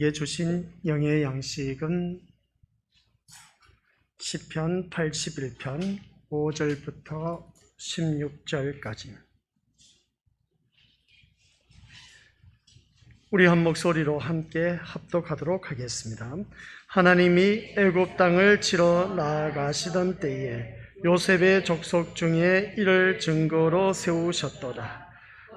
우리에게 주신 영의 양식은 시편 81편 5절부터 16절까지. 우리 한 목소리로 함께 합독하도록 하겠습니다. 하나님이 애굽 땅을 치러 나아가시던 때에 요셉의 족속 중에 이를 증거로 세우셨도다.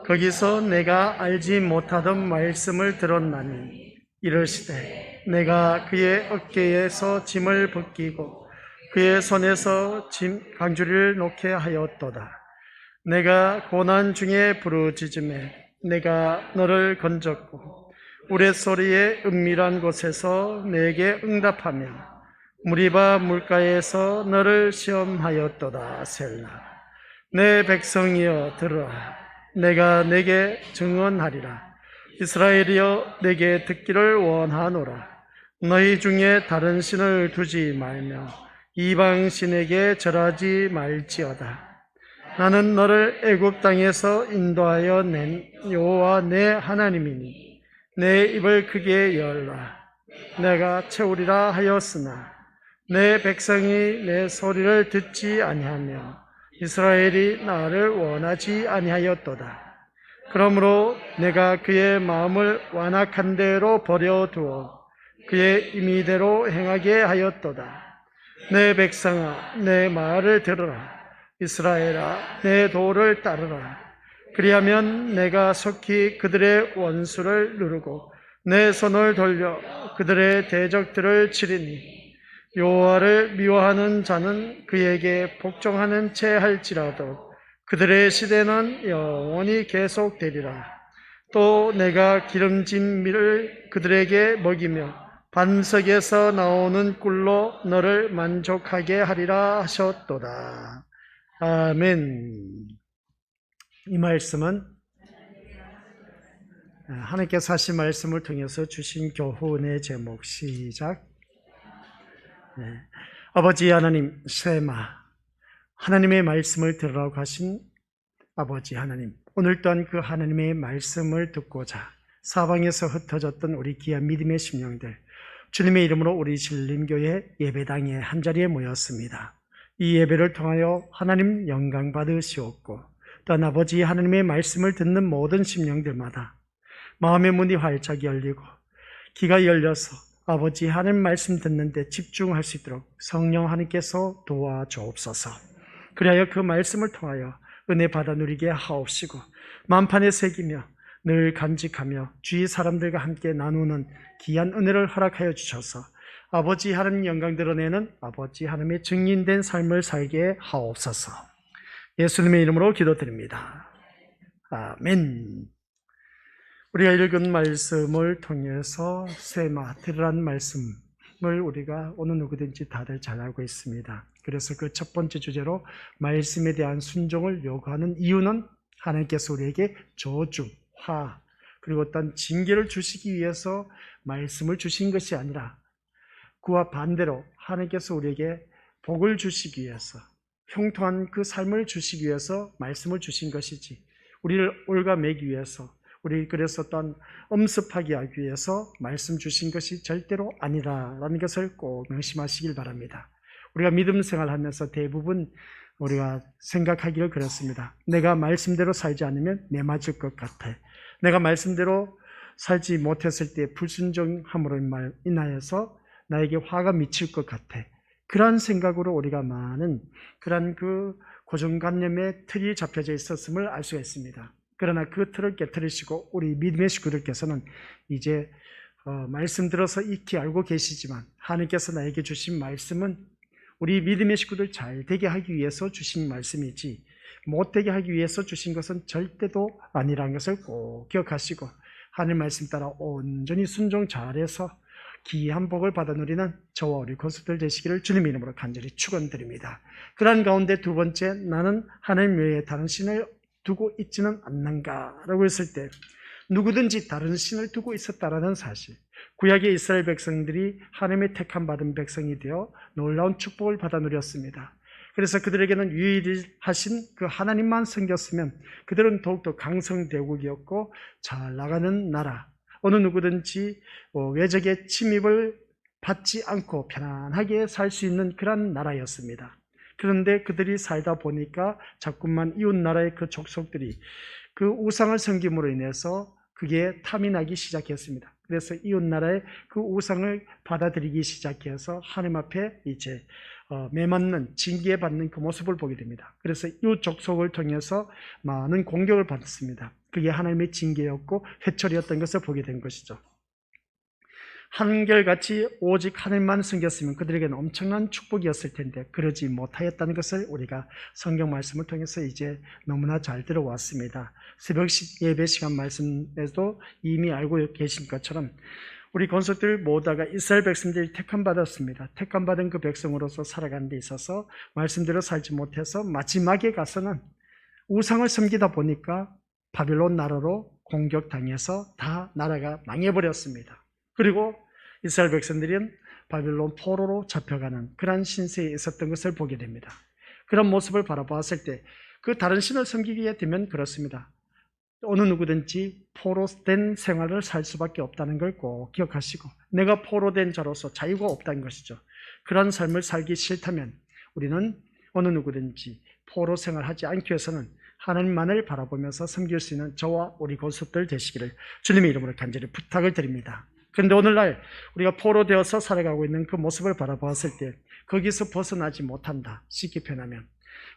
거기서 내가 알지 못하던 말씀을 들었나니 이르시되 내가 그의 어깨에서 짐을 벗기고 그의 손에서 강주리를 놓게 하였도다. 내가 고난 중에 부르짖음에 내가 너를 건졌고 우레소리의 은밀한 곳에서 내게 응답하며 무리바 물가에서 너를 시험하였도다. 셀라. 내 백성이여 들으라. 내가 내게 증언하리라. 이스라엘이여 내게 듣기를 원하노라. 너희 중에 다른 신을 두지 말며 이방 신에게 절하지 말지어다. 나는 너를 애굽 땅에서 인도하여 낸 여호와 내 하나님이니 내 입을 크게 열라. 내가 채우리라 하였으나 내 백성이 내 소리를 듣지 아니하며 이스라엘이 나를 원하지 아니하였도다. 그러므로 내가 그의 마음을 완악한 대로 버려두어 그의 임의대로 행하게 하였도다. 내 백성아 내 말을 들으라. 이스라엘아 내 도를 따르라. 그리하면 내가 속히 그들의 원수를 누르고 내 손을 돌려 그들의 대적들을 치리니 여호와를 미워하는 자는 그에게 복종하는 채 할지라도 그들의 시대는 영원히 계속되리라. 또 내가 기름진 밀을 그들에게 먹이며 반석에서 나오는 꿀로 너를 만족하게 하리라 하셨도다. 아멘. 이 말씀은 하나님께서 하신 말씀을 통해서 주신 교훈의 제목. 시작. 아버지 하나님, 세마 하나님의 말씀을 들으라고 하신 아버지 하나님, 오늘 또한 그 하나님의 말씀을 듣고자 사방에서 흩어졌던 우리 귀한 믿음의 심령들, 주님의 이름으로 우리 신림교회 예배당에 한자리에 모였습니다. 이 예배를 통하여 하나님 영광 받으시옵고, 또한 아버지 하나님의 말씀을 듣는 모든 심령들마다 마음의 문이 활짝 열리고 귀가 열려서 아버지 하나님 말씀 듣는데 집중할 수 있도록 성령 하나님께서 도와주옵소서. 그리하여 그 말씀을 통하여 은혜 받아 누리게 하옵시고 만판에 새기며 늘 간직하며 주위 사람들과 함께 나누는 귀한 은혜를 허락하여 주셔서 아버지 하나님 영광 드러내는 아버지 하나님의 증인된 삶을 살게 하옵소서. 예수님의 이름으로 기도드립니다. 아멘. 우리가 읽은 말씀을 통해서 세마, 들으라는 말씀을 우리가 어느 누구든지 다들 잘 알고 있습니다. 그래서 그 첫 번째 주제로 말씀에 대한 순종을 요구하는 이유는 하나님께서 우리에게 저주, 화, 그리고 어떤 징계를 주시기 위해서 말씀을 주신 것이 아니라 그와 반대로 하나님께서 우리에게 복을 주시기 위해서, 형통한 그 삶을 주시기 위해서 말씀을 주신 것이지, 우리를 올가매기 위해서, 우리 그래서 또한 엄습하게 하기 위해서 말씀 주신 것이 절대로 아니라는 것을 꼭 명심하시길 바랍니다. 우리가 믿음 생활하면서 대부분 우리가 생각하기를 그렇습니다. 내가 말씀대로 살지 않으면 매 맞을 것 같아. 내가 말씀대로 살지 못했을 때 불순종함으로 인하여서 나에게 화가 미칠 것 같아. 그러한 생각으로 우리가 많은 그러한 그 고정관념의 틀이 잡혀져 있었음을 알 수가 있습니다. 그러나 그 틀을 깨트리시고 우리 믿음의 식구들께서는 이제 말씀 들어서 익히 알고 계시지만 하나님께서 나에게 주신 말씀은 우리 믿음의 식구들 잘 되게 하기 위해서 주신 말씀이지 못되게 하기 위해서 주신 것은 절대도 아니라는 것을 꼭 기억하시고 하나님 말씀 따라 온전히 순종 잘해서 귀한 복을 받아 누리는 저와 우리 고수들 되시기를 주님 이름으로 간절히 축원드립니다. 그러한 가운데 두 번째, 나는 하나님 외에 다른 신을 두고 있지는 않는가라고 했을 때 누구든지 다른 신을 두고 있었다라는 사실, 구약의 이스라엘 백성들이 하나님의 택함 받은 백성이 되어 놀라운 축복을 받아 누렸습니다. 그래서 그들에게는 유일하신 그 하나님만 섬겼으면 그들은 더욱더 강성대국이었고 잘 나가는 나라, 어느 누구든지 외적의 침입을 받지 않고 편안하게 살 수 있는 그런 나라였습니다. 그런데 그들이 살다 보니까 자꾸만 이웃 나라의 그 족속들이 그 우상을 섬김으로 인해서 그게 탐이 나기 시작했습니다. 그래서 이웃 나라의 그 우상을 받아들이기 시작해서 하나님 앞에 이제 매맞는 징계받는 그 모습을 보게 됩니다. 그래서 이웃 족속을 통해서 많은 공격을 받습니다. 그게 하나님의 징계였고 회초리였던 것을 보게 된 것이죠. 한결같이 오직 하늘만 숨겼으면 그들에게는 엄청난 축복이었을 텐데 그러지 못하였다는 것을 우리가 성경 말씀을 통해서 이제 너무나 잘 들어왔습니다. 새벽 예배 시간 말씀에도 이미 알고 계신 것처럼 우리 건속들 모두가 이스라엘 백성들이 택함받았습니다. 택함받은 그 백성으로서 살아가는 데 있어서 말씀대로 살지 못해서 마지막에 가서는 우상을 섬기다 보니까 바빌론 나라로 공격당해서 다 나라가 망해버렸습니다. 그리고 이스라엘 백성들은 바빌론 포로로 잡혀가는 그런 신세에 있었던 것을 보게 됩니다. 그런 모습을 바라보았을 때 그 다른 신을 섬기게 되면 그렇습니다. 어느 누구든지 포로된 생활을 살 수밖에 없다는 걸 꼭 기억하시고 내가 포로된 자로서 자유가 없다는 것이죠. 그런 삶을 살기 싫다면 우리는 어느 누구든지 포로 생활하지 않기 위해서는 하나님만을 바라보면서 섬길 수 있는 저와 우리 권속들 되시기를 주님의 이름으로 간절히 부탁을 드립니다. 그런데 오늘날 우리가 포로 되어서 살아가고 있는 그 모습을 바라보았을 때 거기서 벗어나지 못한다. 쉽게 표현하면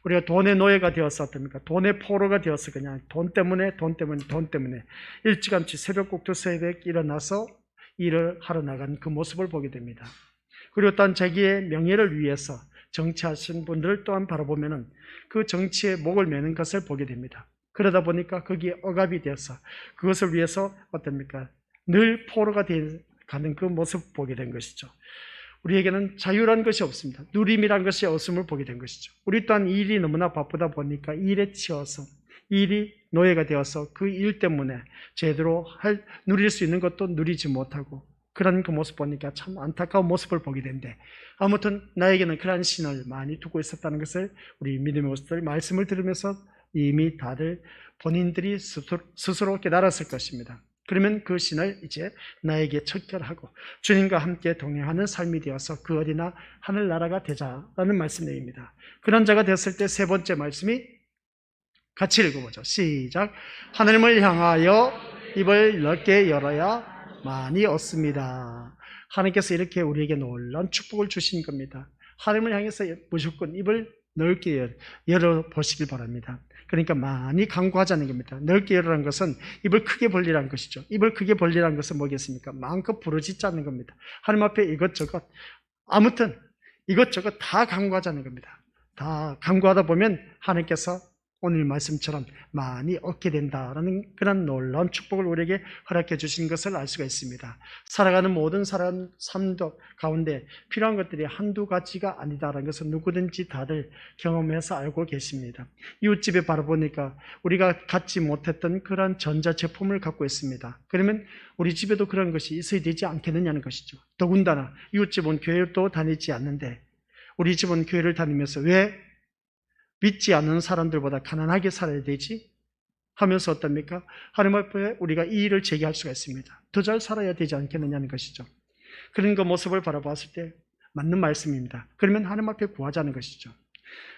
우리가 돈의 노예가 되어서 어떻습니까? 돈의 포로가 되어서 그냥 돈 때문에 일찌감치 새벽 새벽 일어나서 일을 하러 나간 그 모습을 보게 됩니다. 그리고 또한 자기의 명예를 위해서 정치하신 분들을 또한 바라보면은 그 정치에 목을 매는 것을 보게 됩니다. 그러다 보니까 거기에 억압이 되어서 그것을 위해서 어떻습니까? 늘 포로가 가는 그 모습 보게 된 것이죠. 우리에게는 자유란 것이 없습니다. 누림이란 것이 없음을 보게 된 것이죠. 우리 또한 일이 너무나 바쁘다 보니까 일에 치여서 일이 노예가 되어서 그 일 때문에 제대로 누릴 수 있는 것도 누리지 못하고 그런 그 모습 보니까 참 안타까운 모습을 보게 되는데 아무튼 나에게는 그러한 신을 많이 두고 있었다는 것을 우리 믿음의 모습들 말씀을 들으면서 이미 다들 본인들이 스스로 깨달았을 것입니다. 그러면 그 신을 이제 나에게 척결하고 주님과 함께 동행하는 삶이 되어서 그 어디나 하늘나라가 되자라는 말씀입니다. 그런 자가 됐을 때 세 번째 말씀이 같이 읽어보죠. 시작. 하늘을 향하여 입을 넓게 열어야 많이 얻습니다. 하나님께서 이렇게 우리에게 놀라운 축복을 주신 겁니다. 하늘을 향해서 무조건 입을 넓게 열어보시길 바랍니다. 그러니까 많이 간구하자는 겁니다. 넓게 열으라는 것은 입을 크게 벌리라는 것이죠. 입을 크게 벌리라는 것은 뭐겠습니까? 마음껏 부르짖자는 겁니다. 하나님 앞에 이것저것 아무튼 이것저것 다 간구하자는 겁니다. 다 간구하다 보면 하나님께서 오늘 말씀처럼 많이 얻게 된다라는 그런 놀라운 축복을 우리에게 허락해 주신 것을 알 수가 있습니다. 살아가는 모든 사람 삶 가운데 필요한 것들이 한두 가지가 아니다라는 것을 누구든지 다들 경험해서 알고 계십니다. 이웃집에 바라보니까 우리가 갖지 못했던 그런 전자제품을 갖고 있습니다. 그러면 우리 집에도 그런 것이 있어야 되지 않겠느냐는 것이죠. 더군다나 이웃집은 교회도 다니지 않는데 우리 집은 교회를 다니면서 왜 믿지 않는 사람들보다 가난하게 살아야 되지? 하면서 어떻습니까? 하나님 앞에 우리가 이 일을 제기할 수가 있습니다. 더 잘 살아야 되지 않겠느냐는 것이죠. 그런 그 모습을 바라봤을 때 맞는 말씀입니다. 그러면 하나님 앞에 구하자는 것이죠.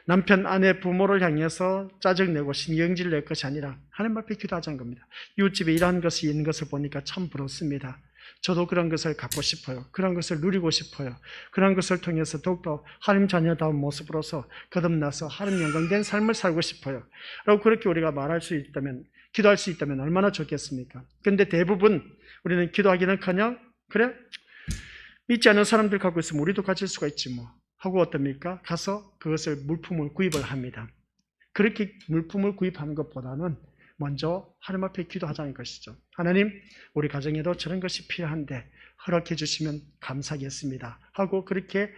남편, 아내, 부모를 향해서 짜증내고 신경질 낼 것이 아니라 하나님 앞에 기도하자는 겁니다. 이웃집에 이러한 것이 있는 것을 보니까 참 부럽습니다. 저도 그런 것을 갖고 싶어요. 그런 것을 누리고 싶어요. 그런 것을 통해서 더욱더 하나님 자녀다운 모습으로서 거듭나서 하나님 영광된 삶을 살고 싶어요. 라고 그렇게 우리가 말할 수 있다면, 기도할 수 있다면 얼마나 좋겠습니까? 그런데 대부분 우리는 기도하기는커녕 그래? 믿지 않는 사람들 갖고 있으면 우리도 가질 수가 있지 뭐 하고 어떻습니까? 가서 그것을 물품을 구입을 합니다. 그렇게 물품을 구입하는 것보다는 먼저 하나님 앞에 기도하자는 것이죠. 하나님, 우리 가정에도 저런 것이 필요한데 허락해 주시면 감사하겠습니다 하고 그렇게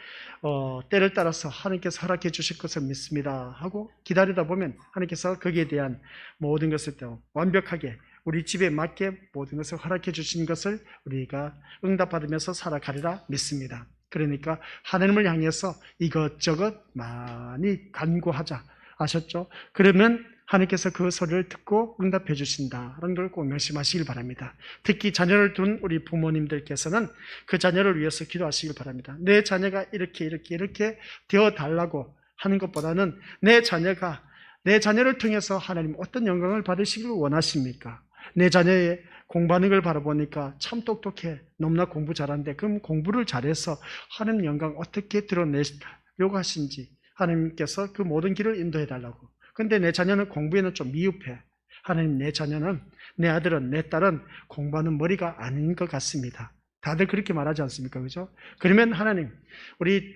때를 따라서 하나님께서 허락해 주실 것을 믿습니다 하고 기다리다 보면 하나님께서 거기에 대한 모든 것을 또 완벽하게 우리 집에 맞게 모든 것을 허락해 주신 것을 우리가 응답받으면서 살아가리라 믿습니다. 그러니까 하나님을 향해서 이것저것 많이 간구하자. 아셨죠? 그러면 하나님께서 그 소리를 듣고 응답해 주신다라는 걸 꼭 명심하시길 바랍니다. 특히 자녀를 둔 우리 부모님들께서는 그 자녀를 위해서 기도하시길 바랍니다. 내 자녀가 이렇게 되어 달라고 하는 것보다는 내 자녀를 통해서 하나님 어떤 영광을 받으시길 원하십니까? 내 자녀의 공부하는 걸 바라보니까 참 똑똑해, 너무나 공부 잘하는데 그럼 공부를 잘해서 하나님 영광 어떻게 드러내려고 하신지 하나님께서 그 모든 길을 인도해 달라고. 근데 내 자녀는 공부에는 좀 미흡해. 하나님, 내 자녀는, 내 아들은, 내 딸은 공부하는 머리가 아닌 것 같습니다. 다들 그렇게 말하지 않습니까? 그죠? 그러면 하나님,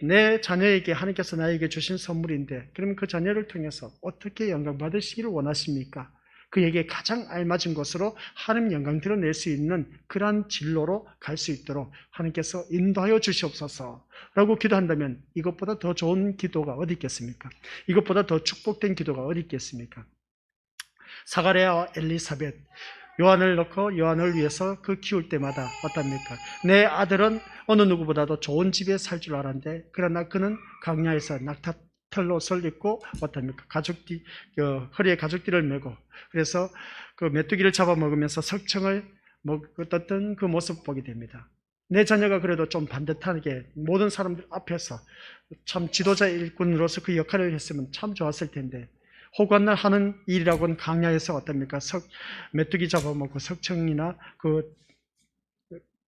내 자녀에게 하나님께서 나에게 주신 선물인데, 그러면 그 자녀를 통해서 어떻게 영광 받으시기를 원하십니까? 그에게 가장 알맞은 것으로 하나님 영광 드러낼 수 있는 그러한 진로로 갈 수 있도록 하나님께서 인도하여 주시옵소서 라고 기도한다면 이것보다 더 좋은 기도가 어디 있겠습니까? 이것보다 더 축복된 기도가 어디 있겠습니까? 사가랴와 엘리사벳, 요한을 넣고 요한을 위해서 그 키울 때마다 어떻습니까? 내 아들은 어느 누구보다도 좋은 집에 살 줄 알았는데 그러나 그는 강야에서 낙타털 옷을 입고 어떻습니까? 허리에 가죽띠를 메고 그래서 그 메뚜기를 잡아먹으면서 석청을 먹었던 그 모습 보게 됩니다. 내 자녀가 그래도 좀 반듯하게 모든 사람들 앞에서 참 지도자 일꾼으로서 그 역할을 했으면 참 좋았을 텐데 호관날 하는 일이라고는 강야에서 어떻습니까? 메뚜기 잡아먹고 석청이나 그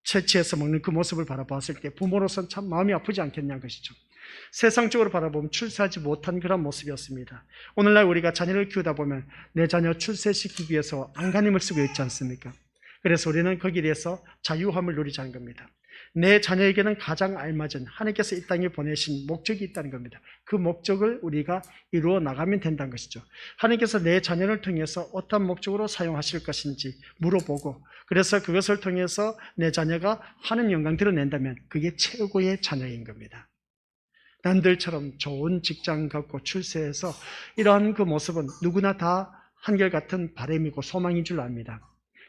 채취해서 먹는 그 모습을 바라봤을 때 부모로서는 참 마음이 아프지 않겠냐는 것이죠. 세상적으로 바라보면 출세하지 못한 그런 모습이었습니다. 오늘날 우리가 자녀를 키우다 보면 내 자녀 출세시키기 위해서 안간힘을 쓰고 있지 않습니까? 그래서 우리는 거기에 대해서 자유함을 누리자는 겁니다. 내 자녀에게는 가장 알맞은 하나님께서 이 땅에 보내신 목적이 있다는 겁니다. 그 목적을 우리가 이루어 나가면 된다는 것이죠. 하나님께서 내 자녀를 통해서 어떤 목적으로 사용하실 것인지 물어보고 그래서 그것을 통해서 내 자녀가 하나님 영광 드러낸다면 그게 최고의 자녀인 겁니다. 남들처럼 좋은 직장 갖고 출세해서 이러한 그 모습은 누구나 다 한결같은 바람이고 소망인 줄 압니다.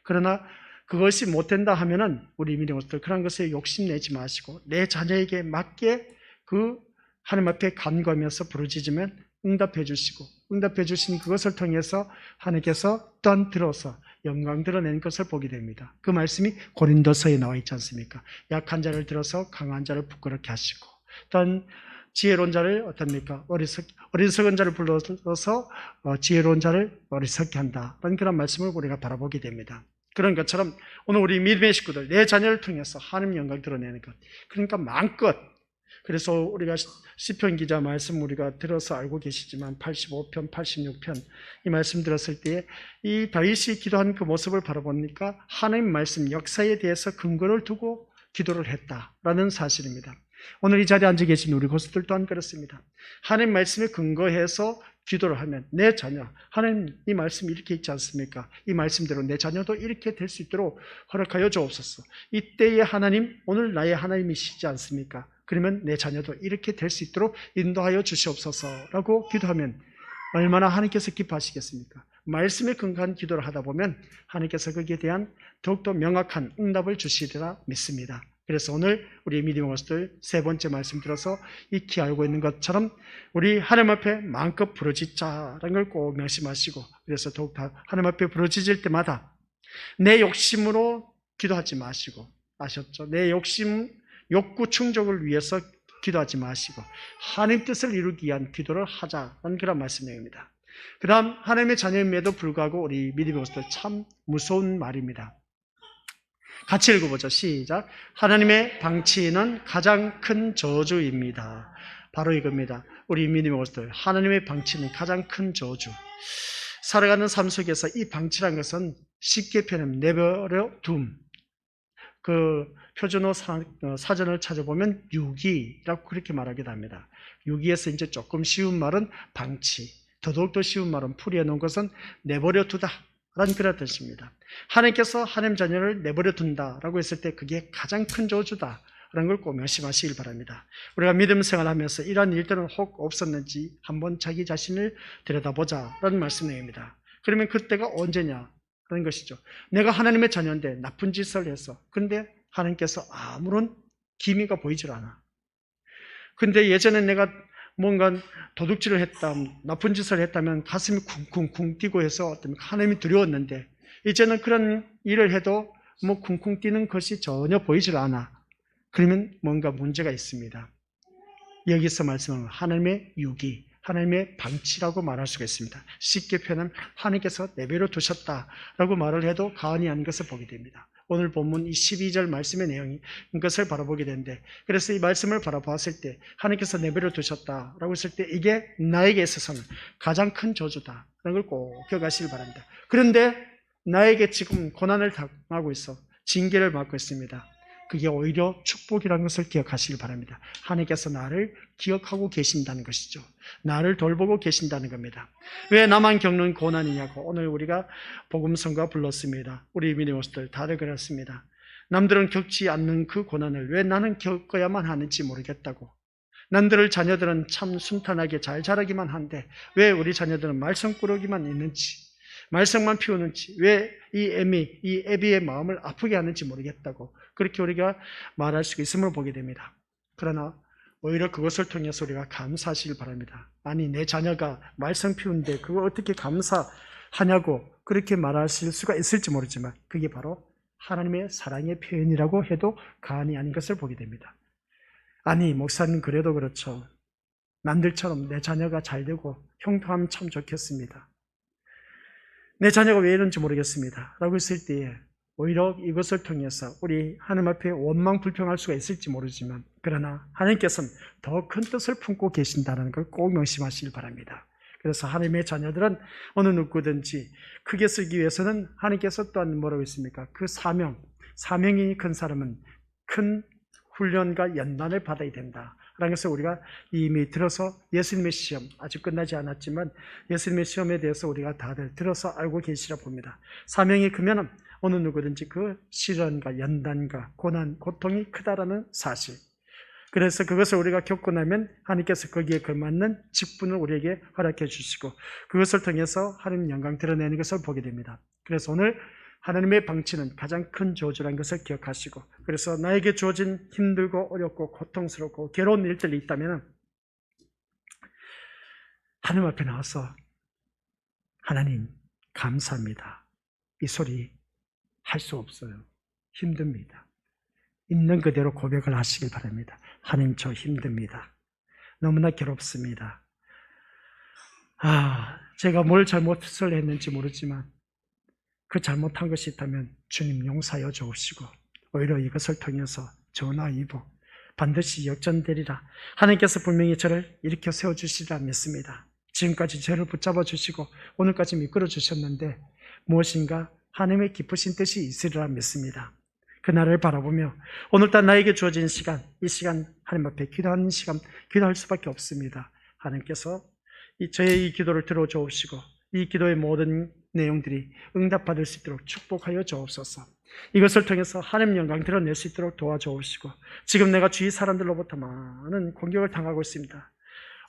그러나 그것이 못된다 하면은 우리 믿음으로서 그런 것에 욕심내지 마시고 내 자녀에게 맞게 그 하나님 앞에 간구하면서 부르짖으면 응답해 주시고 응답해 주신 그것을 통해서 하나님께서 또한 들어서 영광 드러낸 것을 보게 됩니다. 그 말씀이 고린도서에 나와 있지 않습니까? 약한 자를 들어서 강한 자를 부끄럽게 하시고 또한 지혜로운 자를 어떻습니까? 어리석은 자를 불러서 지혜로운 자를 어리석게 한다. 그런 말씀을 우리가 바라보게 됩니다. 그런 것처럼 오늘 우리 믿음의 식구들, 내 자녀를 통해서 하나님 영광 드러내는 것. 그러니까 마음껏. 그래서 우리가 시편 기자 말씀 우리가 들어서 알고 계시지만 85편, 86편 이 말씀 들었을 때 이 다윗이 기도한 그 모습을 바라보니까 하나님 말씀 역사에 대해서 근거를 두고 기도를 했다라는 사실입니다. 오늘 이 자리에 앉아 계신 우리 고수들 또한 그렇습니다. 하나님 말씀에 근거해서 기도를 하면 내 자녀, 하나님 이 말씀이 이렇게 있지 않습니까? 이 말씀대로 내 자녀도 이렇게 될 수 있도록 허락하여 주옵소서. 이때에 하나님, 오늘 나의 하나님이시지 않습니까? 그러면 내 자녀도 이렇게 될 수 있도록 인도하여 주시옵소서라고 기도하면 얼마나 하나님께서 기뻐하시겠습니까? 말씀에 근거한 기도를 하다 보면 하나님께서 거기에 대한 더욱더 명확한 응답을 주시리라 믿습니다. 그래서 오늘 우리 믿음의 것들 세 번째 말씀 들어서 익히 알고 있는 것처럼 우리 하나님 앞에 마음껏 부르짖자라는 걸 꼭 명심하시고 그래서 더욱 하나님 앞에 부르짖을 때마다 내 욕심으로 기도하지 마시고 아셨죠? 내 욕구 충족을 위해서 기도하지 마시고 하나님 뜻을 이루기 위한 기도를 하자는 그런 말씀입니다. 그 다음 하나님의 자녀임에도 불구하고 우리 믿음의 것들 참 무서운 말입니다. 같이 읽어보죠. 시작. 하나님의 방치는 가장 큰 저주입니다. 바로 이겁니다. 우리 믿음의 것들 하나님의 방치는 가장 큰 저주. 살아가는 삶 속에서 이 방치란 것은 쉽게 표현하면 내버려 둠. 그 표준어 사전을 찾아보면 유기라고 그렇게 말하기도 합니다. 유기에서 이제 조금 쉬운 말은 방치, 더더욱더 쉬운 말은 풀이해 놓은 것은 내버려 두다 라는 그런 뜻입니다. 하나님께서 하나님 자녀를 내버려 둔다라고 했을 때 그게 가장 큰 저주다 라는 걸 꼭 명심하시길 바랍니다. 우리가 믿음 생활하면서 이러한 일들은 혹 없었는지 한번 자기 자신을 들여다보자 라는 말씀입니다. 그러면 그때가 언제냐 라는 것이죠. 내가 하나님의 자녀인데 나쁜 짓을 해서 근데 하나님께서 아무런 기미가 보이질 않아. 근데 예전에 내가 뭔가 도둑질을 했다, 나쁜 짓을 했다면 가슴이 쿵쿵쿵 뛰고 해서 하나님이 두려웠는데 이제는 그런 일을 해도 뭐 쿵쿵 뛰는 것이 전혀 보이질 않아. 그러면 뭔가 문제가 있습니다. 여기서 말씀하는 하나님의 유기, 하나님의 방치라고 말할 수가 있습니다. 쉽게 표현하면 하나님께서 내버려 두셨다라고 말을 해도 과언이 아닌 것을 보게 됩니다. 오늘 본문 이 12절 말씀의 내용이 이것을 바라보게 되는데, 그래서 이 말씀을 바라보았을 때 하나님께서 내버려 두셨다라고 했을 때 이게 나에게 있어서는 가장 큰 저주다라는 걸 꼭 기억하시길 바랍니다. 그런데 나에게 지금 고난을 당하고 있어 징계를 받고 있습니다. 그게 오히려 축복이라는 것을 기억하시길 바랍니다. 하나님께서 나를 기억하고 계신다는 것이죠. 나를 돌보고 계신다는 겁니다. 왜 나만 겪는 고난이냐고 오늘 우리가 복음성가 불렀습니다. 우리 미니모스들 다들 그렇습니다. 남들은 겪지 않는 그 고난을 왜 나는 겪어야만 하는지 모르겠다고. 남들의 자녀들은 참 순탄하게 잘 자라기만 한데 왜 우리 자녀들은 말썽꾸러기만 있는지, 말썽만 피우는지, 왜 이 애비의 마음을 아프게 하는지 모르겠다고 그렇게 우리가 말할 수 있음을 보게 됩니다. 그러나 오히려 그것을 통해서 우리가 감사하시길 바랍니다. 아니 내 자녀가 말썽 피우는데 그걸 어떻게 감사하냐고 그렇게 말하실 수가 있을지 모르지만 그게 바로 하나님의 사랑의 표현이라고 해도 과언이 아닌 것을 보게 됩니다. 아니 목사님 그래도 그렇죠. 남들처럼 내 자녀가 잘 되고 형통하면 참 좋겠습니다. 내 자녀가 왜 이런지 모르겠습니다 라고 했을 때에 오히려 이것을 통해서 우리 하나님 앞에 원망 불평할 수가 있을지 모르지만 그러나 하나님께서는 더 큰 뜻을 품고 계신다는 걸 꼭 명심하시길 바랍니다. 그래서 하나님의 자녀들은 어느 누구든지 크게 쓰기 위해서는 하나님께서 또한 뭐라고 했습니까? 그 사명이 큰 사람은 큰 훈련과 연단을 받아야 된다 라는 것을 우리가 이미 들어서 예수님의 시험, 아직 끝나지 않았지만 예수님의 시험에 대해서 우리가 다들 들어서 알고 계시라 봅니다. 사명이 크면 어느 누구든지 그 시련과 연단과 고난, 고통이 크다라는 사실. 그래서 그것을 우리가 겪고 나면 하나님께서 거기에 걸맞는 직분을 우리에게 허락해 주시고 그것을 통해서 하나님 영광 드러내는 것을 보게 됩니다. 그래서 오늘 하나님의 방치는 가장 큰 저주라는 것을 기억하시고 그래서 나에게 주어진 힘들고 어렵고 고통스럽고 괴로운 일들이 있다면 하나님 앞에 나와서 하나님 감사합니다. 이 소리 할 수 없어요. 힘듭니다. 있는 그대로 고백을 하시길 바랍니다. 하나님 저 힘듭니다. 너무나 괴롭습니다. 제가 뭘 잘못을 했는지 모르지만 그 잘못한 것이 있다면 주님 용서하여 주옵시고 오히려 이것을 통해서 저나 이복 반드시 역전되리라. 하나님께서 분명히 저를 일으켜 세워주시리라 믿습니다. 지금까지 저를 붙잡아 주시고 오늘까지 이끌어 주셨는데 무엇인가 하나님의 기쁘신 뜻이 있으리라 믿습니다. 그날을 바라보며 오늘따라 나에게 주어진 시간, 이 시간 하나님 앞에 기도하는 시간, 기도할 수밖에 없습니다. 하나님께서 저의 이 기도를 들어주옵시고 이 기도의 모든 내용들이 응답받을 수 있도록 축복하여 주옵소서. 이것을 통해서 하나님 영광 드러낼 수 있도록 도와주옵시고 지금 내가 주위 사람들로부터 많은 공격을 당하고 있습니다.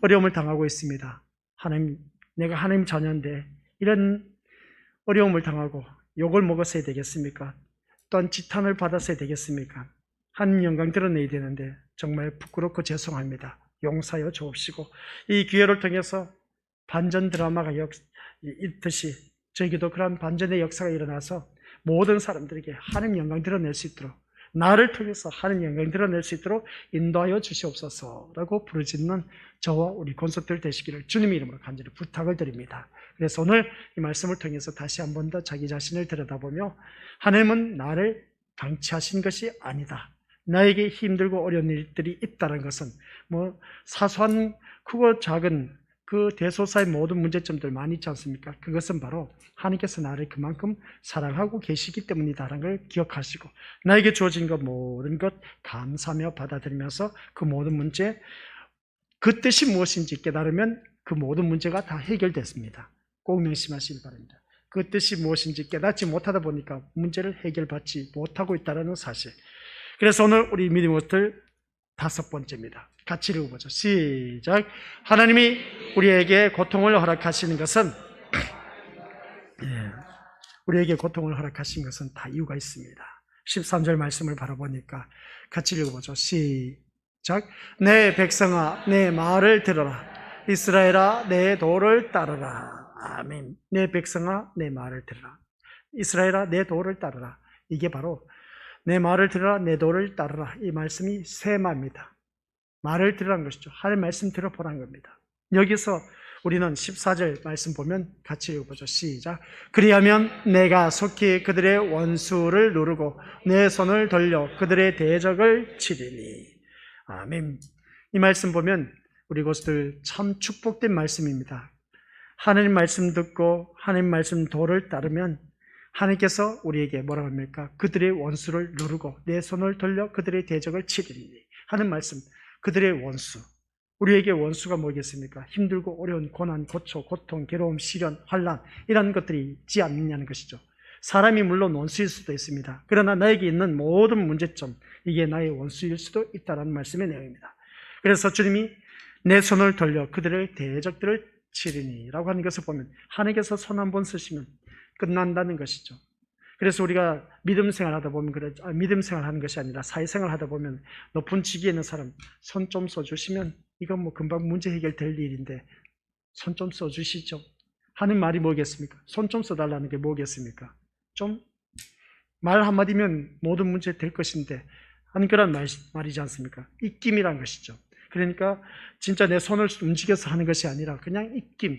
어려움을 당하고 있습니다. 하나님, 내가 하나님 자녀인데 이런 어려움을 당하고 욕을 먹었어야 되겠습니까? 또한 지탄을 받았어야 되겠습니까? 하나님 영광 드러내야 되는데 정말 부끄럽고 죄송합니다. 용서하여 주옵시고 이 기회를 통해서 반전 드라마가 있듯이 저에게도 그런 반전의 역사가 일어나서 모든 사람들에게 하나님 영광 드러낼 수 있도록 나를 통해서 하나님 영광 드러낼 수 있도록 인도하여 주시옵소서라고 부르짖는 저와 우리 콘서트들 되시기를 주님의 이름으로 간절히 부탁을 드립니다. 그래서 오늘 이 말씀을 통해서 다시 한 번 더 자기 자신을 들여다보며 하나님은 나를 방치하신 것이 아니다. 나에게 힘들고 어려운 일들이 있다는 것은 뭐 사소한 크고 작은 그 대소사의 모든 문제점들 많이 있지 않습니까? 그것은 바로 하나님께서 나를 그만큼 사랑하고 계시기 때문이다라는 걸 기억하시고 나에게 주어진 것 모든 것 감사하며 받아들이면서 그 모든 문제 그 뜻이 무엇인지 깨달으면 그 모든 문제가 다 해결됐습니다. 꼭 명심하시기 바랍니다. 그 뜻이 무엇인지 깨닫지 못하다 보니까 문제를 해결받지 못하고 있다는 사실. 그래서 오늘 우리 믿음들 5번째입니다. 같이 읽어보죠. 시작. 하나님이 우리에게 고통을 허락하시는 것은 우리에게 고통을 허락하신 것은 다 이유가 있습니다. 13절 말씀을 바라보니까 같이 읽어보죠. 시작. 내 백성아 내 말을 들어라. 이스라엘아 내 도를 따르라. 아멘. 내 백성아 내 말을 들어라. 이스라엘아 내 도를 따르라. 이게 바로 내 말을 들어라 내 도를 따르라. 이 말씀이 세마입니다. 말을 들으라는 것이죠. 하나님 말씀 들어보라는 겁니다. 여기서 우리는 14절 말씀 보면 같이 읽어보죠. 시작. 그리하면 내가 속히 그들의 원수를 누르고 내 손을 돌려 그들의 대적을 치리니. 아멘. 이 말씀 보면 우리 것들 참 축복된 말씀입니다. 하나님 말씀 듣고 하나님 말씀 도를 따르면 하나님께서 우리에게 뭐라고 합니까? 그들의 원수를 누르고 내 손을 돌려 그들의 대적을 치리니 하는 말씀. 그들의 원수. 우리에게 원수가 뭐겠습니까? 힘들고 어려운 고난, 고초, 고통, 괴로움, 시련, 환난 이런 것들이 있지 않느냐는 것이죠. 사람이 물론 원수일 수도 있습니다. 그러나 나에게 있는 모든 문제점, 이게 나의 원수일 수도 있다는 말씀의 내용입니다. 그래서 주님이 내 손을 돌려 그들의 대적들을 치리니 라고 하는 것을 보면 하나님께서 손 한 번 쓰시면 끝난다는 것이죠. 그래서 우리가 믿음 생활하다 보면 믿음 생활하는 것이 아니라 사회생활 하다 보면 높은 직위에 있는 사람 손 좀 써주시면 이건 뭐 금방 문제 해결될 일인데 손 좀 써주시죠 하는 말이 뭐겠습니까? 손 좀 써달라는 게 뭐겠습니까? 좀 말 한마디면 모든 문제 될 것인데 하는 그런 말이지 않습니까? 입김이란 것이죠. 그러니까 진짜 내 손을 움직여서 하는 것이 아니라 그냥 입김,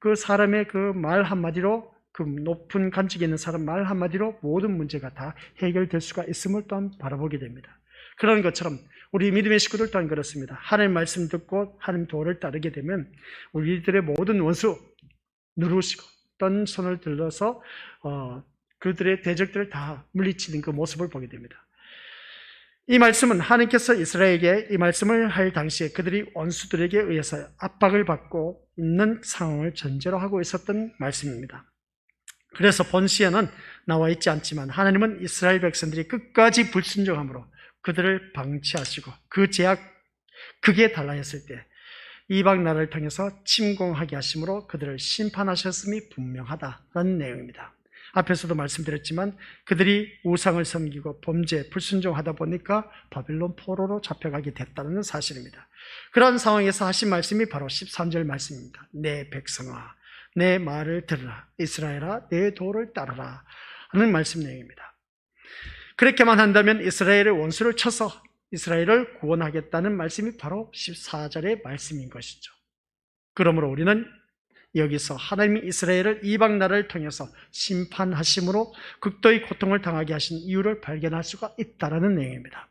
그 사람의 그 말 한마디로 그 높은 간직에 있는 사람 말 한마디로 모든 문제가 다 해결될 수가 있음을 또한 바라보게 됩니다. 그런 것처럼 우리 믿음의 식구들 또한 그렇습니다. 하나님 말씀 듣고 하나님 도를 따르게 되면 우리들의 모든 원수 누르시고 어떤 손을 들어서 그들의 대적들을 다 물리치는 그 모습을 보게 됩니다. 이 말씀은 하나님께서 이스라엘에게 이 말씀을 할 당시에 그들이 원수들에게 의해서 압박을 받고 있는 상황을 전제로 하고 있었던 말씀입니다. 그래서 본시에는 나와 있지 않지만 하나님은 이스라엘 백성들이 끝까지 불순종함으로 그들을 방치하시고 그 제약 극에 달하였을 때 이방 나라를 통해서 침공하게 하심으로 그들을 심판하셨음이 분명하다는 내용입니다. 앞에서도 말씀드렸지만 그들이 우상을 섬기고 범죄, 불순종하다 보니까 바빌론 포로로 잡혀가게 됐다는 사실입니다. 그런 상황에서 하신 말씀이 바로 13절 말씀입니다. 내 백성아 내 말을 들으라. 이스라엘아 내 도를 따르라 하는 말씀 내용입니다. 그렇게만 한다면 이스라엘의 원수를 쳐서 이스라엘을 구원하겠다는 말씀이 바로 14절의 말씀인 것이죠. 그러므로 우리는 여기서 하나님이 이스라엘을 이방 나라를 통해서 심판하심으로 극도의 고통을 당하게 하신 이유를 발견할 수가 있다는 내용입니다.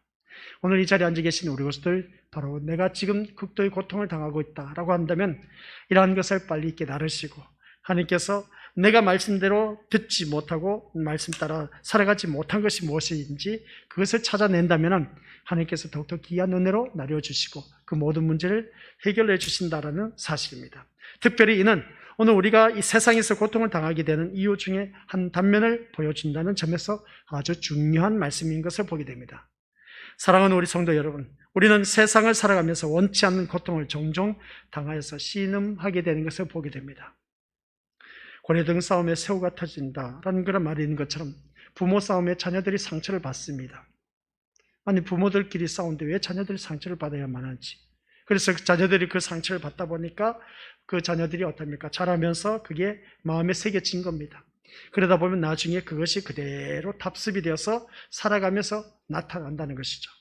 오늘 이 자리에 앉아 계신 우리 것들 바로 내가 지금 극도의 고통을 당하고 있다라고 한다면 이러한 것을 빨리 깨달으시고 하나님께서 내가 말씀대로 듣지 못하고 말씀 따라 살아가지 못한 것이 무엇인지 그것을 찾아낸다면 하나님께서 더욱더 귀한 은혜로 나뉘어주시고 그 모든 문제를 해결해 주신다는 사실입니다. 특별히 이는 오늘 우리가 이 세상에서 고통을 당하게 되는 이유 중에 한 단면을 보여준다는 점에서 아주 중요한 말씀인 것을 보게 됩니다. 사랑하는 우리 성도 여러분, 우리는 세상을 살아가면서 원치 않는 고통을 종종 당하여서 신음하게 되는 것을 보게 됩니다. 고래등 싸움에 새우가 터진다라는 그런 말이 있는 것처럼 부모 싸움에 자녀들이 상처를 받습니다. 아니 부모들끼리 싸우는데 왜 자녀들이 상처를 받아야만 하지? 그래서 자녀들이 그 상처를 받다 보니까 그 자녀들이 어떻습니까? 자라면서 그게 마음에 새겨진 겁니다. 그러다 보면 나중에 그것이 그대로 답습이 되어서 살아가면서 나타난다는 것이죠.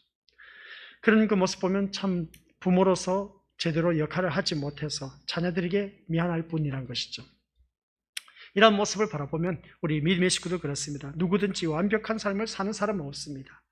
그런 그 모습 보면 참 부모로서 제대로 역할을 하지 못해서 자녀들에게 미안할 뿐이란 것이죠. 이런 모습을 바라보면 우리 믿음의 식구도 그렇습니다. 누구든지 완벽한 삶을 사는 사람은 없습니다.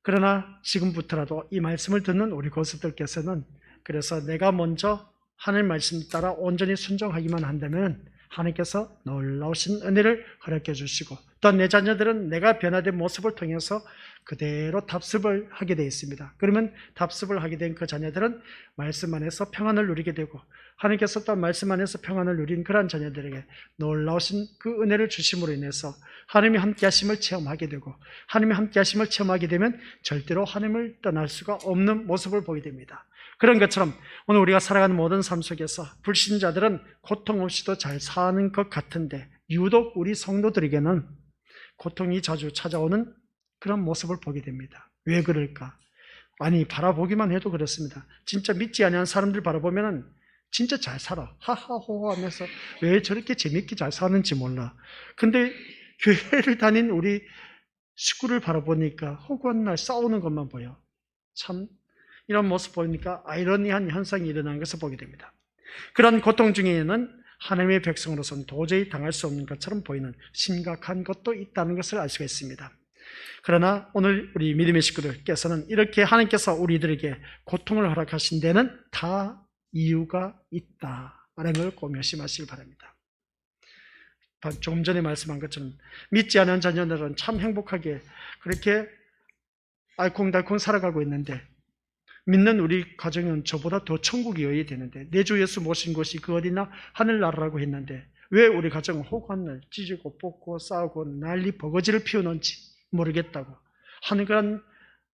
그러나 지금부터라도 이 말씀을 듣는 우리 고수들께서는 그래서 내가 먼저 하나님 말씀 따라 온전히 순종하기만 한다면 하나님께서 놀라우신 은혜를 허락해 주시고 또 내 자녀들은 내가 변화된 모습을 통해서 그대로 답습을 하게 되어 있습니다. 그러면 답습을 하게 된 그 자녀들은 말씀 안에서 평안을 누리게 되고 하나님께서 또 말씀 안에서 평안을 누린 그러한 자녀들에게 놀라우신 그 은혜를 주심으로 인해서 하나님이 함께 하심을 체험하게 되고 하나님이 함께 하심을 체험하게 되면 절대로 하나님을 떠날 수가 없는 모습을 보게 됩니다. 그런 것처럼 오늘 우리가 살아가는 모든 삶 속에서 불신자들은 고통 없이도 잘 사는 것 같은데 유독 우리 성도들에게는 고통이 자주 찾아오는 그런 모습을 보게 됩니다. 왜 그럴까? 아니, 바라보기만 해도 그렇습니다. 진짜 믿지 않는 사람들 바라보면은 진짜 잘 살아. 하하호호 하면서 왜 저렇게 재밌게 잘 사는지 몰라. 근데 교회를 다닌 우리 식구를 바라보니까 허구한 날 싸우는 것만 보여. 참 이런 모습 보니까 아이러니한 현상이 일어나는 것을 보게 됩니다. 그런 고통 중에는 하나님의 백성으로서는 도저히 당할 수 없는 것처럼 보이는 심각한 것도 있다는 것을 알 수가 있습니다. 그러나 오늘 우리 믿음의 식구들께서는 이렇게 하나님께서 우리들에게 고통을 허락하신 데는 다 이유가 있다라는 걸 꼭 명심하시길 바랍니다. 조금 전에 말씀한 것처럼 믿지 않은 자녀들은 참 행복하게 그렇게 알콩달콩 살아가고 있는데, 믿는 우리 가정은 저보다 더 천국이어야 되는데, 내 주 예수 모신 곳이 그 어디나 하늘나라라고 했는데 왜 우리 가정은 호간을 찢고 뽑고 싸우고 난리 버거지를 피우는지 모르겠다고 하는 그런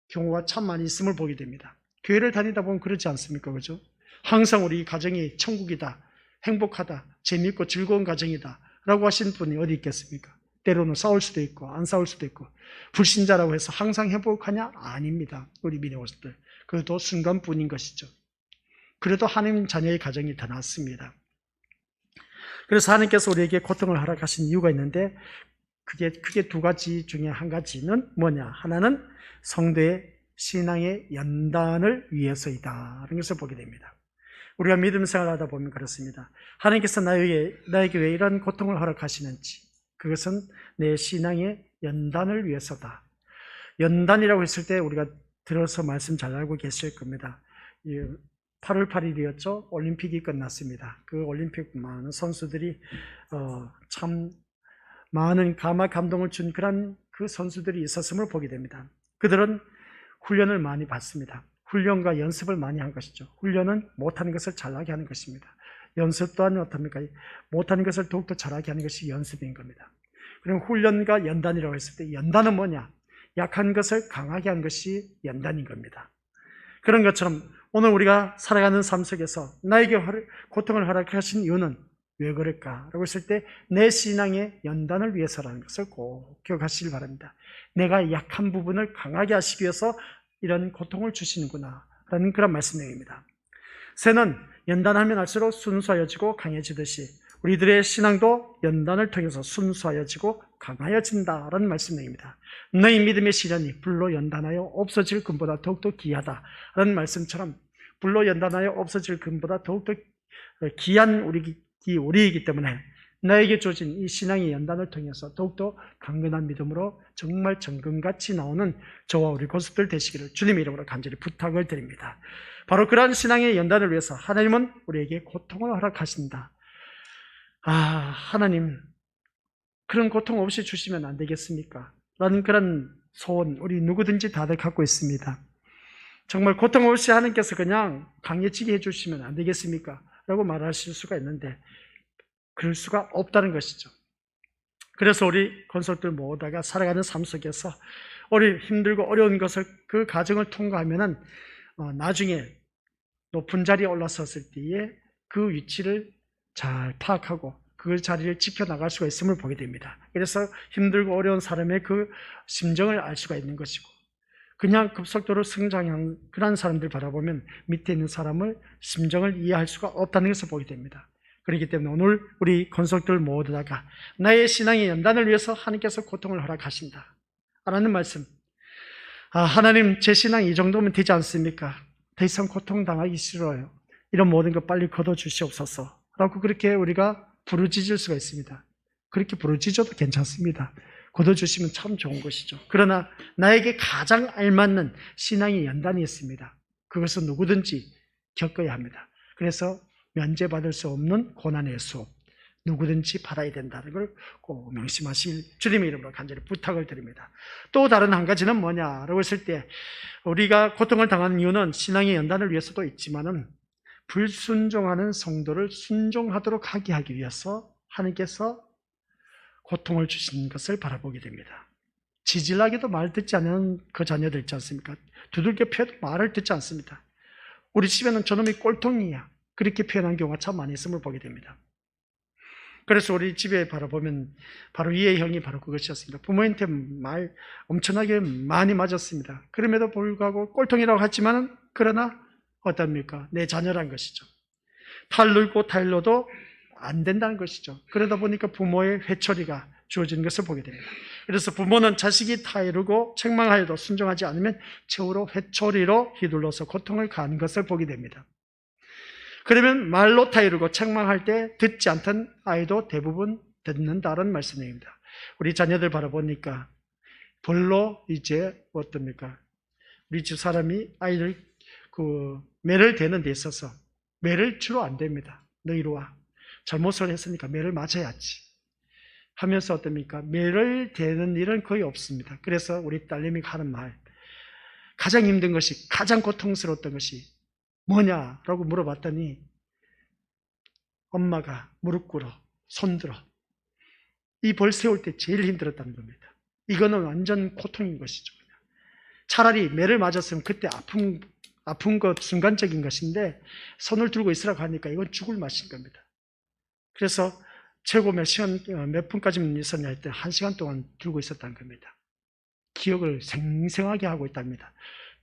경우가 참 많이 있음을 보게 됩니다. 교회를 다니다 보면 그렇지 않습니까? 그죠? 항상 우리 가정이 천국이다, 행복하다, 재미있고 즐거운 가정이다 라고 하신 분이 어디 있겠습니까? 때로는 싸울 수도 있고 안 싸울 수도 있고, 불신자라고 해서 항상 행복하냐? 아닙니다. 우리 믿음들, 그것도 순간뿐인 것이죠. 그래도 하나님 자녀의 가정이 더 낫습니다. 그래서 하나님께서 우리에게 고통을 허락하신 이유가 있는데, 그게 크게 두 가지 중에 한 가지는 뭐냐? 하나는 성도의 신앙의 연단을 위해서이다 라는 것을 보게 됩니다. 우리가 믿음 생활하다 보면 그렇습니다. 하나님께서 나에게 왜 이런 고통을 허락하시는지, 그것은 내 신앙의 연단을 위해서다. 연단이라고 했을 때 우리가 들어서 말씀 잘 알고 계실 겁니다. 8월 8일이었죠. 올림픽이 끝났습니다. 그 올림픽 많은 선수들이 참 많은 감동을 준 그런 그 선수들이 있었음을 보게 됩니다. 그들은 훈련을 많이 받습니다. 훈련과 연습을 많이 한 것이죠. 훈련은 못하는 것을 잘하게 하는 것입니다. 연습 또한 어떻습니까? 못하는 것을 더욱더 잘하게 하는 것이 연습인 겁니다. 그럼 훈련과 연단이라고 했을 때, 연단은 뭐냐? 약한 것을 강하게 하는 것이 연단인 겁니다. 그런 것처럼 오늘 우리가 살아가는 삶 속에서 나에게 고통을 허락하신 이유는 왜 그럴까라고 했을 때, 내 신앙의 연단을 위해서라는 것을 꼭 기억하시길 바랍니다. 내가 약한 부분을 강하게 하시기 위해서 이런 고통을 주시는구나 라는 그런 말씀 내용입니다. 새는 연단하면 할수록 순수하여지고 강해지듯이 우리들의 신앙도 연단을 통해서 순수하여지고 강하여진다라는 말씀 내용입니다. 너희 믿음의 시련이 불로 연단하여 없어질 금보다 더욱더 귀하다라는 말씀처럼, 불로 연단하여 없어질 금보다 더욱더 귀한 우리이기 때문에 나에게 주어진 이 신앙의 연단을 통해서 더욱더 강건한 믿음으로 정말 정금같이 나오는 저와 우리 고수들 되시기를 주님의 이름으로 간절히 부탁을 드립니다. 바로 그러한 신앙의 연단을 위해서 하나님은 우리에게 고통을 허락하신다. 하나님, 그런 고통 없이 주시면 안 되겠습니까? 라는 그런 소원, 우리 누구든지 다들 갖고 있습니다. 정말 고통 없이 하나님께서 그냥 강해지게 해주시면 안 되겠습니까? 라고 말하실 수가 있는데, 그럴 수가 없다는 것이죠. 그래서 우리 건설들 모두가 살아가는 삶 속에서 힘들고 어려운 것을, 그 과정을 통과하면은 나중에 높은 자리에 올라섰을 때에 그 위치를 잘 파악하고 그 자리를 지켜나갈 수가 있음을 보게 됩니다. 그래서 힘들고 어려운 사람의 그 심정을 알 수가 있는 것이고, 그냥 급속도로 성장한 그런 사람들 바라보면 밑에 있는 사람을 심정을 이해할 수가 없다는 것을 보게 됩니다. 그렇기 때문에 오늘 우리 건석들 모두다가 나의 신앙의 연단을 위해서 하나님께서 고통을 허락하신다 라는 말씀, 하나님, 제 신앙 이 정도면 되지 않습니까? 더 이상 고통당하기 싫어요. 이런 모든 것 빨리 거둬주시옵소서 라고 그렇게 우리가 부르짖을 수가 있습니다. 그렇게 부르짖어도 괜찮습니다. 거둬주시면 참 좋은 것이죠. 그러나 나에게 가장 알맞는 신앙의 연단이 있습니다. 그것은 누구든지 겪어야 합니다. 그래서 면제받을 수 없는 고난의 수업, 누구든지 받아야 된다는 걸 꼭 명심하실 주님의 이름으로 간절히 부탁을 드립니다. 또 다른 한 가지는 뭐냐라고 했을 때, 우리가 고통을 당하는 이유는 신앙의 연단을 위해서도 있지만은 불순종하는 성도를 순종하도록 하기 위해서 하나님께서 고통을 주시는 것을 바라보게 됩니다. 지질나게도 말 듣지 않는 그 자녀들 있지 않습니까? 두들겨 패도 말을 듣지 않습니다. 우리 집에는 저놈이 꼴통이야, 그렇게 표현한 경우가 참 많이 있음을 보게 됩니다. 그래서 우리 집에 바라보면 바로 이의 형이 바로 그것이었습니다. 부모한테 말 엄청나게 많이 맞았습니다. 그럼에도 불구하고 꼴통이라고 하지만 그러나 어떻습니까? 내 자녀란 것이죠. 탈르고 탈로도 안 된다는 것이죠. 그러다 보니까 부모의 회초리가 주어진 것을 보게 됩니다. 그래서 부모는 자식이 타이르고 책망하여도 순종하지 않으면 최후로 회초리로 휘둘러서 고통을 가하는 것을 보게 됩니다. 그러면 말로 타이르고 책망할 때 듣지 않던 아이도 대부분 듣는다는 말씀입니다. 우리 자녀들 바라보니까 별로 이제 어떻습니까? 우리 집 사람이 아이들 매를 대는 데 있어서 매를 주로 안 됩니다. 너 이리 와. 잘못을 했으니까 매를 맞아야지 하면서 어떻습니까? 매를 대는 일은 거의 없습니다. 그래서 우리 딸내미가 하는 말, 가장 힘든 것이, 가장 고통스러웠던 것이 뭐냐라고 물어봤더니 엄마가 무릎 꿇어 손들어 이 벌 세울 때 제일 힘들었다는 겁니다. 이거는 완전 고통인 것이죠. 차라리 매를 맞았으면 그때 아픈 것 순간적인 것인데 손을 들고 있으라고 하니까 이건 죽을 맛인 겁니다. 그래서 최고 몇 시간, 몇 분까지만 있었냐 할 때 1시간 동안 들고 있었다는 겁니다. 기억을 생생하게 하고 있답니다.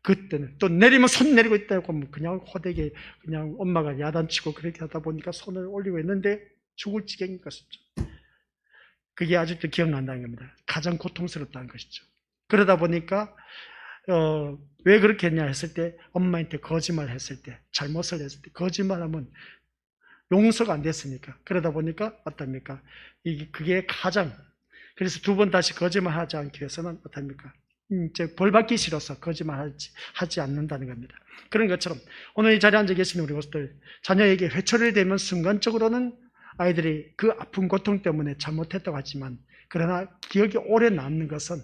그때는 또 내리면 손 내리고 있다고 하면 그냥 호되게 그냥 엄마가 야단치고 그렇게 하다 보니까 손을 올리고 있는데 죽을 지경인 것이죠. 그게 아직도 기억난다는 겁니다. 가장 고통스럽다는 것이죠. 그러다 보니까 왜 그렇게 했냐 했을 때 엄마한테 거짓말 했을 때 잘못을 했을 때 거짓말하면 용서가 안 됐으니까 그러다 보니까 어떻습니까? 그게 가장 그래서 두 번 다시 거짓말 하지 않기 위해서는 어떻습니까? 벌 받기 싫어서 거짓말 하지 않는다는 겁니다. 그런 것처럼 오늘 이 자리에 앉아 계시는 우리 모습들 자녀에게 회초리를 대면 순간적으로는 아이들이 그 아픈 고통 때문에 잘못했다고 하지만 그러나 기억이 오래 남는 것은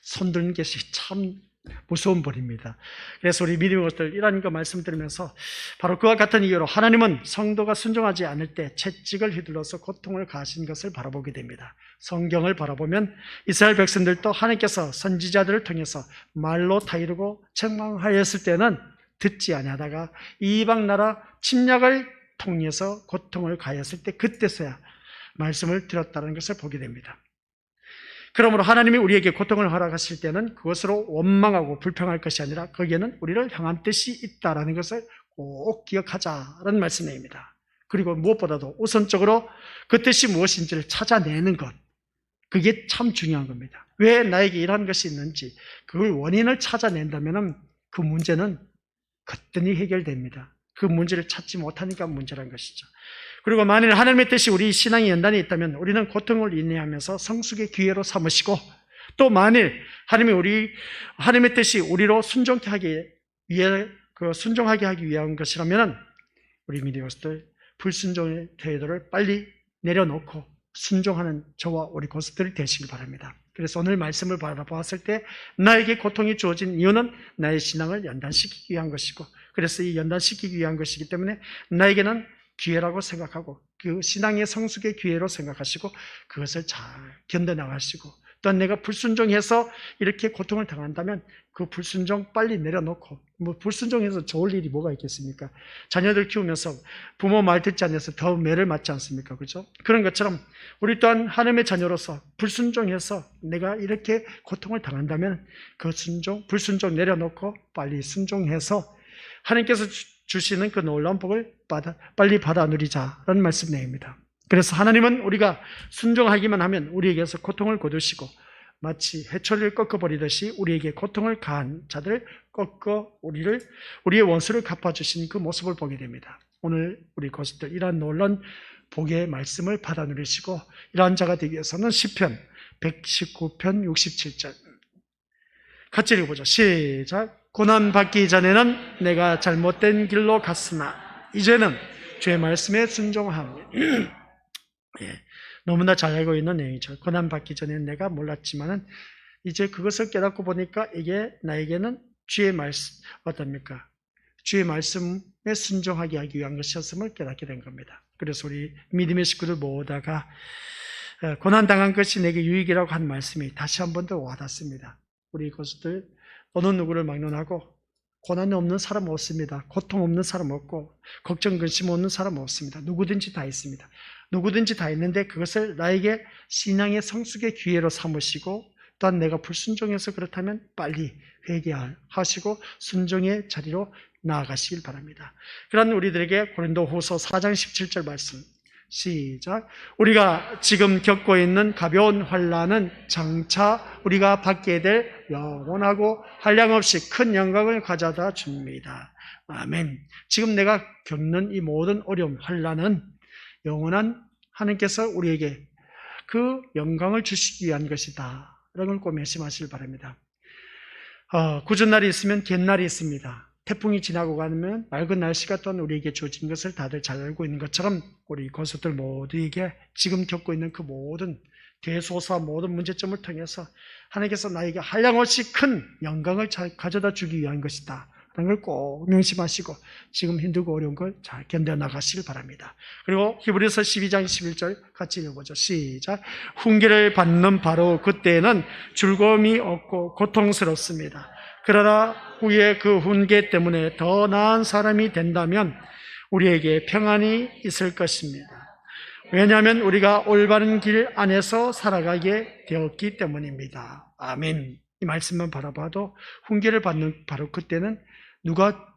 손드는 것이 참 무서운 벌입니다. 그래서 우리 믿음의 것들 이런 거 말씀드리면서 바로 그와 같은 이유로 하나님은 성도가 순종하지 않을 때 채찍을 휘둘러서 고통을 가하신 것을 바라보게 됩니다. 성경을 바라보면 이스라엘 백성들도 하나님께서 선지자들을 통해서 말로 타이르고 책망하였을 때는 듣지 아니하다가 이방 나라 침략을 통해서 고통을 가하였을 때 그때서야 말씀을 들었다는 것을 보게 됩니다. 그러므로 하나님이 우리에게 고통을 허락하실 때는 그것으로 원망하고 불평할 것이 아니라 거기에는 우리를 향한 뜻이 있다는 것을 꼭 기억하자는 말씀입니다. 그리고 무엇보다도 우선적으로 그 뜻이 무엇인지를 찾아내는 것, 그게 참 중요한 겁니다. 왜 나에게 이러한 것이 있는지 그 원인을 찾아낸다면 그 문제는 거뜬히 해결됩니다. 그 문제를 찾지 못하니까 문제란 것이죠. 그리고 만일 하나님의 뜻이 우리 신앙의 연단에 있다면 우리는 고통을 인내하면서 성숙의 기회로 삼으시고 또 만일 하나님의 뜻이 우리로 순종하게 하기 위한 것이라면 우리 믿음의 것들 불순종의 태도를 빨리 내려놓고 순종하는 저와 우리 고수들이 되시길 바랍니다. 그래서 오늘 말씀을 바라보았을 때 나에게 고통이 주어진 이유는 나의 신앙을 연단시키기 위한 것이고 그래서 이 연단시키기 위한 것이기 때문에 나에게는 기회라고 생각하고 그 신앙의 성숙의 기회로 생각하시고 그것을 잘 견뎌나가시고 또한 내가 불순종해서 이렇게 고통을 당한다면 그 불순종 빨리 내려놓고 불순종해서 좋을 일이 뭐가 있겠습니까? 자녀들 키우면서 부모 말 듣지 않아서 더 매를 맞지 않습니까? 그죠? 그런 것처럼 우리 또한 하나님의 자녀로서 불순종해서 내가 이렇게 고통을 당한다면 그 불순종 내려놓고 빨리 순종해서 하나님께서 주시는 그 놀라운 복을 빨리 받아 누리자라는 말씀입니다. 그래서 하나님은 우리가 순종하기만 하면 우리에게서 고통을 거두시고 마치 해초리를 꺾어버리듯이 우리에게 고통을 가한 자들을 꺾어 우리의 원수를 갚아주신 그 모습을 보게 됩니다. 오늘 우리 고수들 이러한 놀라운 복의 말씀을 받아 누리시고 이러한 자가 되기 위해서는 시편 119편 67절 같이 읽어보죠. 시작. 고난받기 전에는 내가 잘못된 길로 갔으나 이제는 주의 말씀에 순종하며 너무나 잘 알고 있는 내용이죠. 고난받기 전에는 내가 몰랐지만은 이제 그것을 깨닫고 보니까 이게 나에게는 주의 말씀 어떻습니까? 주의 말씀에 순종하게 하기 위한 것이었음을 깨닫게 된 겁니다. 그래서 우리 믿음의 식구들 모두가 고난당한 것이 내게 유익이라고 한 말씀이 다시 한 번 더 와닿습니다. 우리 고수들 어느 누구를 막론하고 고난 없는 사람 없습니다. 고통 없는 사람 없고 걱정 근심 없는 사람 없습니다. 누구든지 다 있습니다. 누구든지 다 있는데 그것을 나에게 신앙의 성숙의 기회로 삼으시고 또한 내가 불순종해서 그렇다면 빨리 회개하시고 순종의 자리로 나아가시길 바랍니다. 그런 우리들에게 고린도후서 4장 17절 말씀 시작. 우리가 지금 겪고 있는 가벼운 환난은 장차 우리가 받게 될 영원하고 한량없이 큰 영광을 가져다 줍니다. 아멘. 지금 내가 겪는 이 모든 어려움, 환난은 영원한 하나님께서 우리에게 그 영광을 주시기 위한 것이다. 이런 걸 꼭 명심하시길 바랍니다. 궂은 날이 있으면 갠 날이 있습니다. 태풍이 지나고 가면 맑은 날씨가 또한 우리에게 주어진 것을 다들 잘 알고 있는 것처럼 우리 권속들 모두에게 지금 겪고 있는 그 모든 대소사 모든 문제점을 통해서 하나님께서 나에게 한량없이 큰 영광을 잘 가져다 주기 위한 것이다 라는 걸 꼭 명심하시고 지금 힘들고 어려운 걸 잘 견뎌나가시길 바랍니다. 그리고 히브리서 12장 11절 같이 읽어보죠. 시작. 훈계를 받는 바로 그때에는 즐거움이 없고 고통스럽습니다. 그러나 후에 그 훈계 때문에 더 나은 사람이 된다면 우리에게 평안이 있을 것입니다. 왜냐하면 우리가 올바른 길 안에서 살아가게 되었기 때문입니다. 아멘. 이 말씀만 바라봐도 훈계를 받는 바로 그때는 누가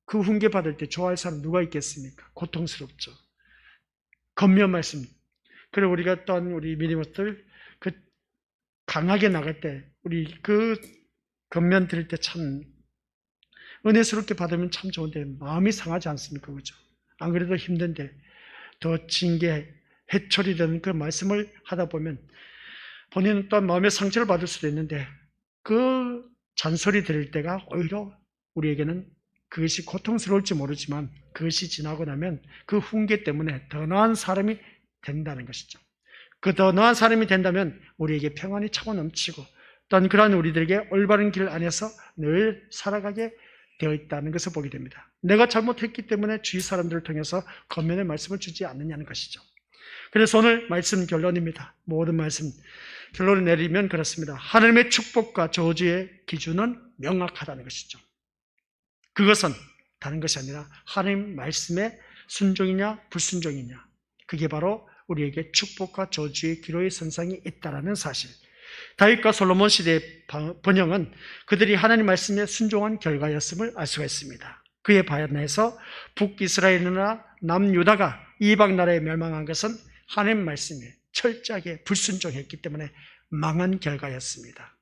그 훈계 받을 때 좋아할 사람 누가 있겠습니까? 고통스럽죠. 겉면 말씀. 그리고 우리가 또한 우리 믿음들 그 강하게 나갈 때 우리 그 겉면 들을 때 참 은혜스럽게 받으면 참 좋은데 마음이 상하지 않습니까? 그죠? 안 그래도 힘든데 더 징계, 해초리 되는 그 말씀을 하다 보면 본인은 또한 마음의 상처를 받을 수도 있는데 그 잔소리 들을 때가 오히려 우리에게는 그것이 고통스러울지 모르지만 그것이 지나고 나면 그 훈계 때문에 더 나은 사람이 된다는 것이죠. 그 더 나은 사람이 된다면 우리에게 평안이 차고 넘치고 또한 그러한 우리들에게 올바른 길 안에서 늘 살아가게 되어 있다는 것을 보게 됩니다. 내가 잘못했기 때문에 주위 사람들을 통해서 겉면의 말씀을 주지 않느냐는 것이죠. 그래서 오늘 말씀 결론입니다. 모든 말씀 결론을 내리면 그렇습니다. 하나님의 축복과 저주의 기준은 명확하다는 것이죠. 그것은 다른 것이 아니라 하나님 말씀의 순종이냐 불순종이냐, 그게 바로 우리에게 축복과 저주의 기로의 선상이 있다는 사실. 다윗과 솔로몬 시대의 번영은 그들이 하나님 말씀에 순종한 결과였음을 알 수가 있습니다. 그에 반해서 북이스라엘이나 남유다가 이방 나라에 멸망한 것은 하나님 말씀에 철저하게 불순종했기 때문에 망한 결과였습니다.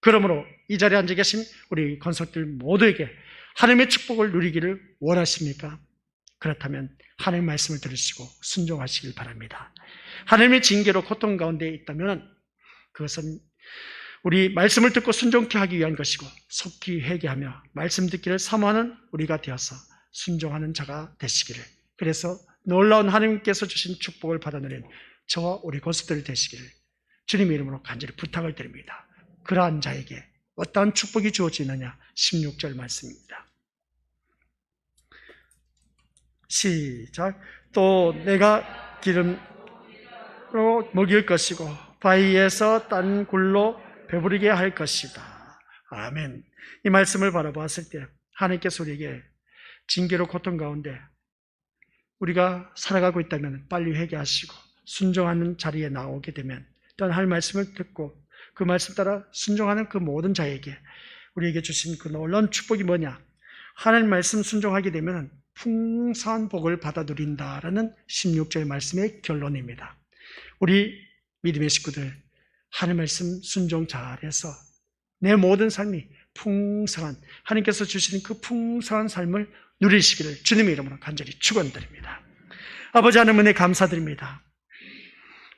그러므로 이 자리에 앉아 계신 우리 권속들 모두에게 하나님의 축복을 누리기를 원하십니까? 그렇다면 하나님의 말씀을 들으시고 순종하시길 바랍니다. 하나님의 징계로 고통 가운데 있다면 그것은 우리 말씀을 듣고 순종케 하기 위한 것이고 속히 회개하며 말씀 듣기를 사모하는 우리가 되어서 순종하는 자가 되시기를, 그래서 놀라운 하나님께서 주신 축복을 받아들인 저와 우리 권속들이 되시기를 주님의 이름으로 간절히 부탁을 드립니다. 그러한 자에게 어떠한 축복이 주어지느냐? 16절 말씀입니다. 시작. 또 내가 기름으로 먹일 것이고 바위에서 딴 굴로 배부르게 할 것이다. 아멘. 이 말씀을 바라봤을 때 하나님께서 우리에게 징계로 고통 가운데 우리가 살아가고 있다면 빨리 회개하시고 순종하는 자리에 나오게 되면 또한 할 말씀을 듣고 그 말씀 따라 순종하는 그 모든 자에게 우리에게 주신 그 놀라운 축복이 뭐냐? 하나님 말씀 순종하게 되면 풍성한 복을 받아 누린다라는 16절의 말씀의 결론입니다. 우리 믿음의 식구들, 하나님 말씀 순종 잘해서 내 모든 삶이 풍성한, 하나님께서 주시는 그 풍성한 삶을 누리시기를 주님의 이름으로 간절히 축원드립니다. 아버지 하나님 은혜 감사드립니다.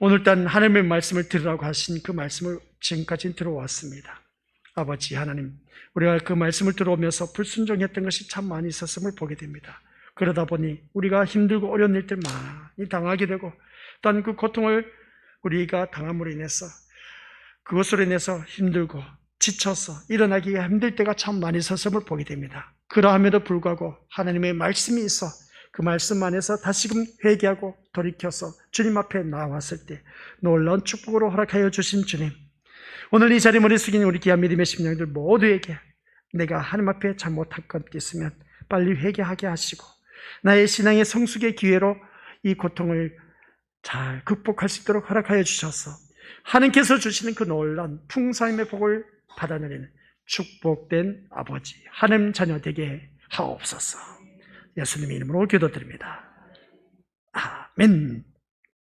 오늘따라 하나님의 말씀을 들으라고 하신 그 말씀을 지금까지 들어왔습니다. 아버지 하나님, 우리가 그 말씀을 들어오면서 불순종했던 것이 참 많이 있었음을 보게 됩니다. 그러다 보니 우리가 힘들고 어려운 일들 많이 당하게 되고 또한 그 고통을 우리가 당함으로 인해서 그것으로 인해서 힘들고 지쳐서 일어나기가 힘들 때가 참 많이 있었음을 보게 됩니다. 그러함에도 불구하고 하나님의 말씀이 있어 그 말씀 안에서 다시금 회개하고 돌이켜서 주님 앞에 나왔을 때 놀라운 축복으로 허락하여 주신 주님, 오늘 이 자리에 머리 숙인 우리 귀한 믿음의 심령들 모두에게 내가 하나님 앞에 잘못한 것 있으면 빨리 회개하게 하시고 나의 신앙의 성숙의 기회로 이 고통을 잘 극복할 수 있도록 허락하여 주셔서 하나님께서 주시는 그 놀라운 풍성함의 복을 받아내리는 축복된 아버지 하나님 자녀 되게 하옵소서. 예수님의 이름으로 기도드립니다. 아멘.